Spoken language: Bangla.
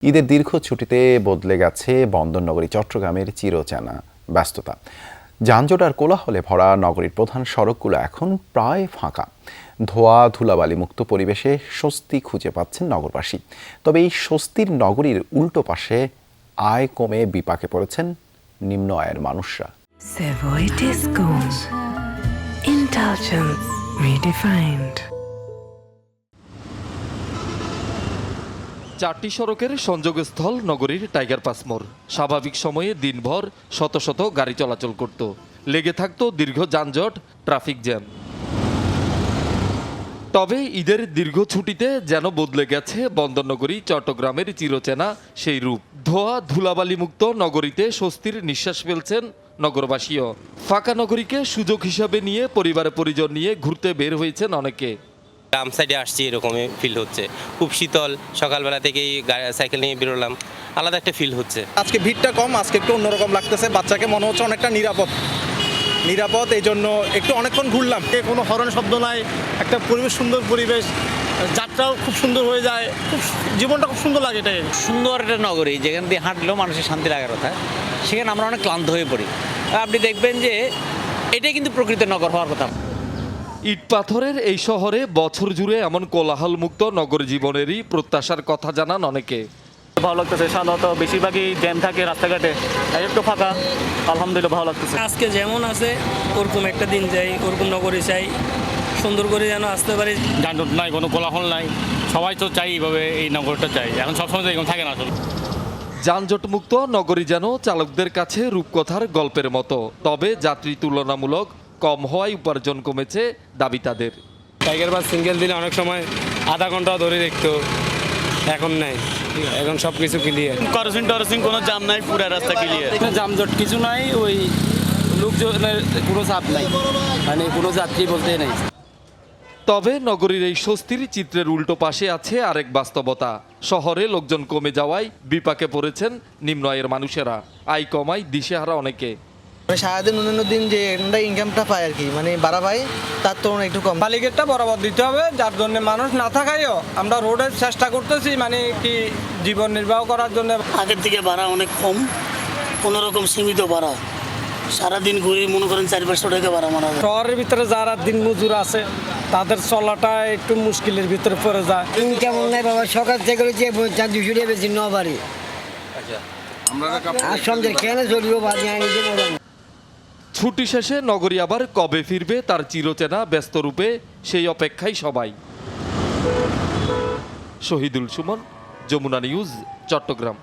ঈদের দীর্ঘ ছুটিতে বদলে গেছে বন্দরনগরী চট্টগ্রামের চিরচেনা ব্যস্ততা। যানজট আর কোলাহলে ভরা নগরীর প্রধান সড়কগুলো এখন প্রায় ফাঁকা। ধোয়া ধুলাবালি মুক্ত পরিবেশে স্বস্তি খুঁজে পাচ্ছেন নগরবাসী। তবে এই স্বস্তির নগরীর উল্টো পাশে আয় কমে বিপাকে পড়েছেন নিম্ন আয়ের মানুষরা। Savoy Disco. Indulgence redefined. চারটি সড়কের সংযোগস্থল নগরীর টাইগার পাস মোড়। স্বাভাবিক সময়ে দিনভর শত শত গাড়ি চলাচল করত, লেগে থাকতো দীর্ঘ যানজট, ট্রাফিক জ্যাম। তবে ঈদের দীর্ঘ ছুটিতে যেন বদলে গেছে বন্দরনগরী চট্টগ্রামের চিরচেনা সেই রূপ। ধোয়া ধুলাবালি মুক্ত নগরীতে স্বস্তির নিঃশ্বাস ফেলছেন নগরবাসীও। ফাঁকা নগরীকে সুযোগ হিসাবে নিয়ে পরিবার পরিজন নিয়ে ঘুরতে বের হয়েছেন অনেকে। গ্রাম সাইডে আসছি এরকমই ফিল হচ্ছে, খুব শীতল। সকালবেলা থেকেই সাইকেল নিয়ে বেরোলাম, আলাদা একটা ফিল হচ্ছে। আজকে ভিড়টা কম, আজকে একটু অন্যরকম লাগতেছে। বাচ্চাকে মনে হচ্ছে অনেকটা নিরাপদ, এই জন্য একটু অনেকক্ষণ ঘুরলাম। কোনো হরন শব্দ নাই, একটা পরিবেশ, সুন্দর পরিবেশ, যাত্রাও খুব সুন্দর হয়ে যায়, খুব জীবনটা খুব সুন্দর লাগে। এটাই সুন্দর একটা নগরী, যেখান দিয়ে হাঁটলেও মানুষের শান্তি লাগার কথা, সেখানে আমরা অনেক ক্লান্ত হয়ে পড়ি। আপনি দেখবেন যে এটাই কিন্তু প্রকৃতির নগর হওয়ার কথা। ইট পাথরের এই শহরে বছর জুড়ে এমন কোলাহল মুক্ত নগর জীবনেরই প্রত্যাশার কথা জানান অনেকে। ভালো লাগতেছে, সাধারণত বেশিরভাগই জ্যাম থাকে রাস্তাঘাটে, একটু ফাঁকা, আলহামদুলিল্লাহ ভালো লাগতেছে। আজকে যেমন আছে ওরকম একটা দিন যাই, ওরকম নগরী চাই, সুন্দর করে যেন আসতে পারি। যানজট নাই, কোনো কোলাহল নাই, সবাই তো চাই এইভাবে, এই নগরটা চাই। এখন সবসময় তো এরকম থাকে না আসলে। যানজট মুক্ত নগরী যেন চালকদের কাছে রূপকথার গল্পের মতো। তবে যাত্রী তুলনামূলক কম হওয়ায় উপার্জন কমেছে দাবি তাদের। টাইগার বাস সিঙ্গেল দিলে অনেক সময় আধা ঘন্টা ধরে দেখতো, এখন নাই, এখন সব কিছু ক্লিয়ার। ক্রসিং কোনো জাম নাই, পুরো রাস্তা ক্লিয়ার। যানজট কিছু নাই, ওই লোকজনের কোনো চাপ নাই, মানে কোনো যাত্রী বলতে নাই। তবে নগরীর এই স্বস্তির চিত্রের উল্টো পাশে আছে আরেক বাস্তবতা। শহরে লোকজন কমে যাওয়ায় বিপাকে পড়েছেন নিম্ন আয়ের মানুষেরা। আয় কমায় দিশেহারা অনেকে। সারাদিন অন্যান্য দিন যে ইনকামটা পায় আর কি, মানে বাড়া পায়, তার তুলনায় একটু কম। বালিগেটটা বরাবর দিতে হবে, যার জন্য মানুষ না থাকায়ও আমরা রোডের চেষ্টা করতেছি, মানে কি জীবন নির্বাহ করার জন্য। আগের থেকে ভাড়া অনেক কম, কোনোরকম সীমিত ভাড়া। সারাদিন ঘুরে মনে করেন 400-500 টাকা ভাড়া মারা যায়। শহরের ভিতরে যারা দিন মজুর আছে তাদের চলাটা একটু মুশকিলের ভিতরে পড়ে যায়। ইনকাম নাই বাবা, সকাল থেকে রয়েছে 200 টাকা বেশি নবারে। আর সন্ধ্যে কেন চলিও বাজে আনিতে বলেন। ছুটি শেষে নগরী আবার কবে ফিরবে তার চিরচেনা ব্যস্ত রূপে, সেই অপেক্ষায় সবাই। শহীদুল সুমন, যমুনা নিউজ, চট্টগ্রাম।